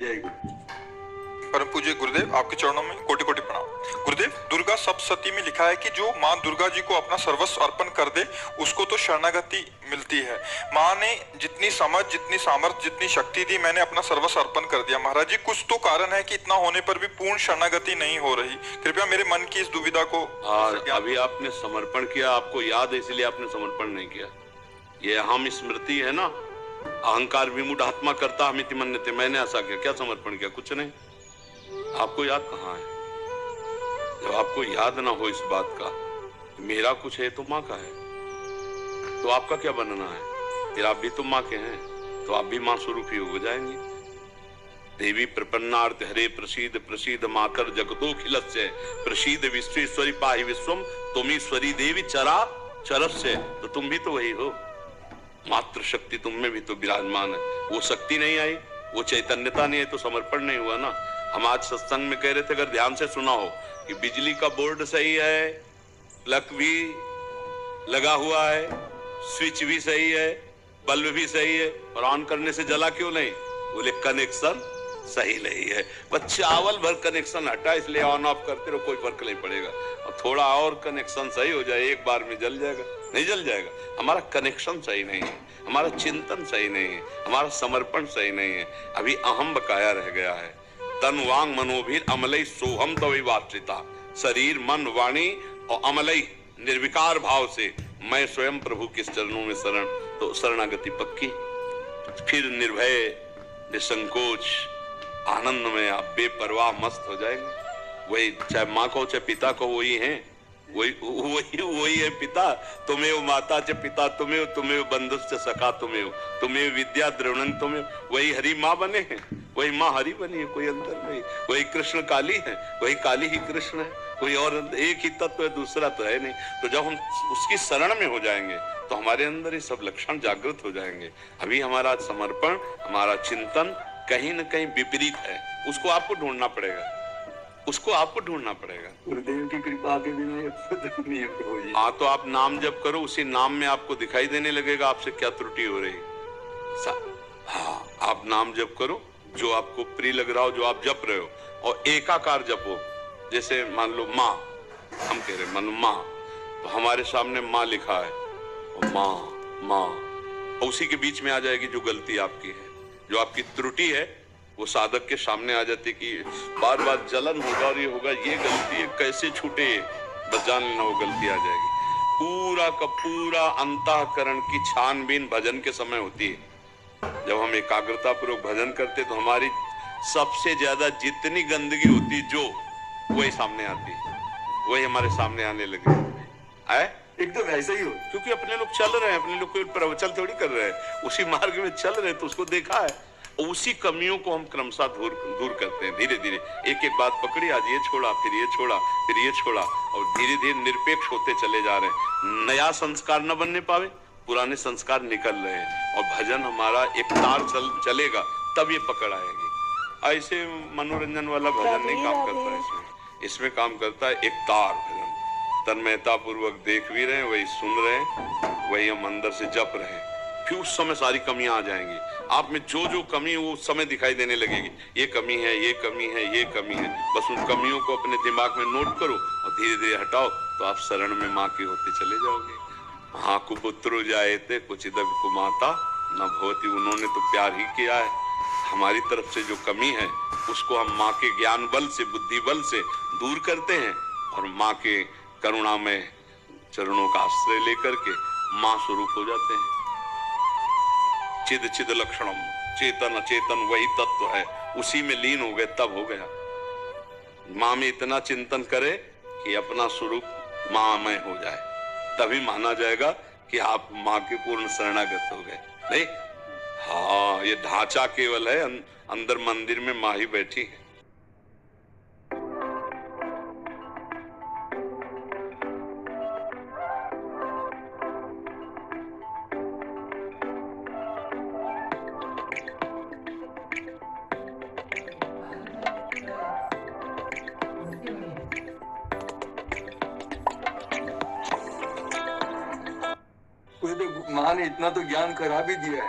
जय गुरु। परम पूज्य गुरुदेव, आपके चरणों में कोटि कोटि प्रणाम। गुरुदेव, दुर्गा सप्तशती में लिखा है कि जो माँ दुर्गा जी को अपना सर्वस्व अर्पण कर दे उसको तो शरणागति मिलती है। माँ ने जितनी समझ, जितनी सामर्थ्य, जितनी शक्ति दी, मैंने अपना सर्वस्व अर्पण कर दिया। महाराज जी, कुछ तो कारण है कि इतना होने पर भी पूर्ण शरणागति नहीं हो रही। कृपया मेरे मन की इस दुविधा को अभी आपने समर्पण किया, आपको याद है इसलिए आपने समर्पण नहीं किया। ये अहम स्मृति है ना, अहंकार विमूढ़ आत्मा करता हमिति मन्यते। मैंने ऐसा किया, क्या समर्पण किया? कुछ नहीं। आपको याद कहाँ है? जब आपको याद ना हो इस बात का, मेरा कुछ है तो माँ का है, तो आपका क्या बनना है? फिर आप भी तो माँ के हैं, तो आप भी माँ स्वरूप ही हो जाएंगे। देवी प्रपन्नार्थ हरे प्रसीद प्रसीद मातर जगतोखिलस्य प्रसीद विश्वेश्वरी पाहि विश्वम तुमीश्वरी देवी चरा चरस्य। तो तुम भी तो वही हो, मात्र शक्ति तुम में भी तो विराजमान है। वो शक्ति नहीं आई, वो चैतन्यता नहीं है, तो समर्पण नहीं हुआ ना। हम आज सत्संग में कह रहे थे, अगर ध्यान से सुना हो, कि बिजली का बोर्ड सही है, प्लग भी लगा हुआ है, स्विच भी सही है, बल्ब भी सही है, और ऑन करने से जला क्यों नहीं? बोले कनेक्शन सही नहीं है। बस चावल भर कनेक्शन हटा, इसलिए ऑन ऑफ करते रहो, कोई फर्क नहीं पड़ेगा। और थोड़ा और कनेक्शन सही हो जाए, एक बार में जल जाएगा? नहीं जल जाएगा। हमारा कनेक्शन सही नहीं है, हमारा चिंतन सही नहीं है, हमारा समर्पण सही नहीं है। अभी अहम बकाया रह गया है। तन वांग मनोभीर अमलई सोहम तवै वात्रिता। शरीर मन वाणी और अमलई निर्विकार भाव से मैं स्वयं प्रभु के चरणों में शरण, तो शरणागति पक्की। फिर निर्भय, निसंकोच, आनंद में आप बेपरवाह मस्त हो जाएंगे। वही, चाहे माँ को चाहे पिता को, वही है, वही है पिता। तुम्हें माता च पिता तुम्हें, तुम्हें बंधुश्च सखा तुम्हें, तुम्हें विद्या द्रवणं तुम्हें। वही हरि माँ बने हैं, वही माँ हरि बनी है, कोई अंतर नहीं। वही कृष्ण काली है, वही काली ही कृष्ण है, कोई और एक ही तत्व है, दूसरा तो है नहीं। तो जब हम उसकी शरण में हो जाएंगे तो हमारे अंदर ये सब लक्षण जागृत हो जाएंगे। अभी हमारा समर्पण, हमारा चिंतन कहीं न कहीं विपरीत है। उसको आपको ढूंढना पड़ेगा, उसको आपको ढूंढना पड़ेगा। गुरुदेव की कृपा के बिना ये नहीं है प्रभु जी। हाँ, तो आप नाम जप करो, उसी नाम में आपको दिखाई देने लगेगा आपसे क्या त्रुटि हो रही। हाँ, आप नाम जप करो, जो आपको प्रिय लग रहा हो, जो आप जप रहे हो, और एकाकार जपो। जैसे मान लो माँ, हम कह रहे मान माँ, तो हमारे सामने माँ लिखा है, माँ माँ, उसी के बीच में आ जाएगी जो गलती आपकी है, जो आपकी त्रुटि है, वो साधक के सामने आ जाती कि बार बार जलन होगा और ये होगा, ये गलती है, कैसे छूटे, बस जान लेना वो गलती आ जाएगी। पूरा का पूरा अंतःकरण की छानबीन भजन के समय होती है। जब हम एकाग्रता पूर्वक भजन करते तो हमारी सबसे ज्यादा जितनी गंदगी होती जो, वही सामने आती है, वही हमारे सामने आने लगे। आए एकदम ऐसा ही हो, क्योंकि अपने लोग चल रहे हैं, अपने लोग कोई प्रवचन थोड़ी कर रहे हैं, उसी मार्ग में चल रहे हैं, तो उसको देखा है। उसी कमियों को हम क्रमशः दूर करते हैं, धीरे धीरे एक एक बात पकड़ी, आज ये छोड़ा, फिर ये छोड़ा, फिर ये छोड़ा, और धीरे धीरे निरपेक्ष होते चले जा रहे हैं। नया संस्कार न बनने पावे, पुराने संस्कार निकल रहे हैं, और भजन हमारा एक तार चलेगा, तब ये पकड़ आएगी। ऐसे मनोरंजन वाला भजन नहीं काम करता है। इसमें काम करता है एक तार भजन, तन्मयता पूर्वक देख भी रहे हैं, वही सुन रहे हैं, वही हम अंदर से जप रहे हैं। फिर उस समय सारी कमियां आ जाएंगी। आप में जो जो कमी है वो उस समय दिखाई देने लगेगी, ये कमी है, ये कमी है, ये कमी है। बस उन कमियों को अपने दिमाग में नोट करो और धीरे धीरे हटाओ, तो आप शरण में माँ के होते चले जाओगे। हाँ, कुपुत्रो जायते कुचिदपि कुमाता न भवति। उन्होंने तो प्यार ही किया है। हमारी तरफ से जो कमी है उसको हम माँ के ज्ञान बल से, बुद्धि बल से दूर करते हैं, और माँ के करुणा में चरणों का आश्रय लेकर के माँ स्वरूप हो जाते हैं। चिद चिद लक्षणम, चेतन अचेतन वही तत्व है, उसी में लीन हो गए, तब हो गया। माँ में इतना चिंतन करे कि अपना स्वरूप माँ में हो जाए, तभी माना जाएगा कि आप माँ के पूर्ण शरणागत हो गए। नहीं, हाँ, ये ढांचा केवल है, अंदर मंदिर में माँ ही बैठी है। माँ ने इतना तो ज्ञान करा भी दिया है।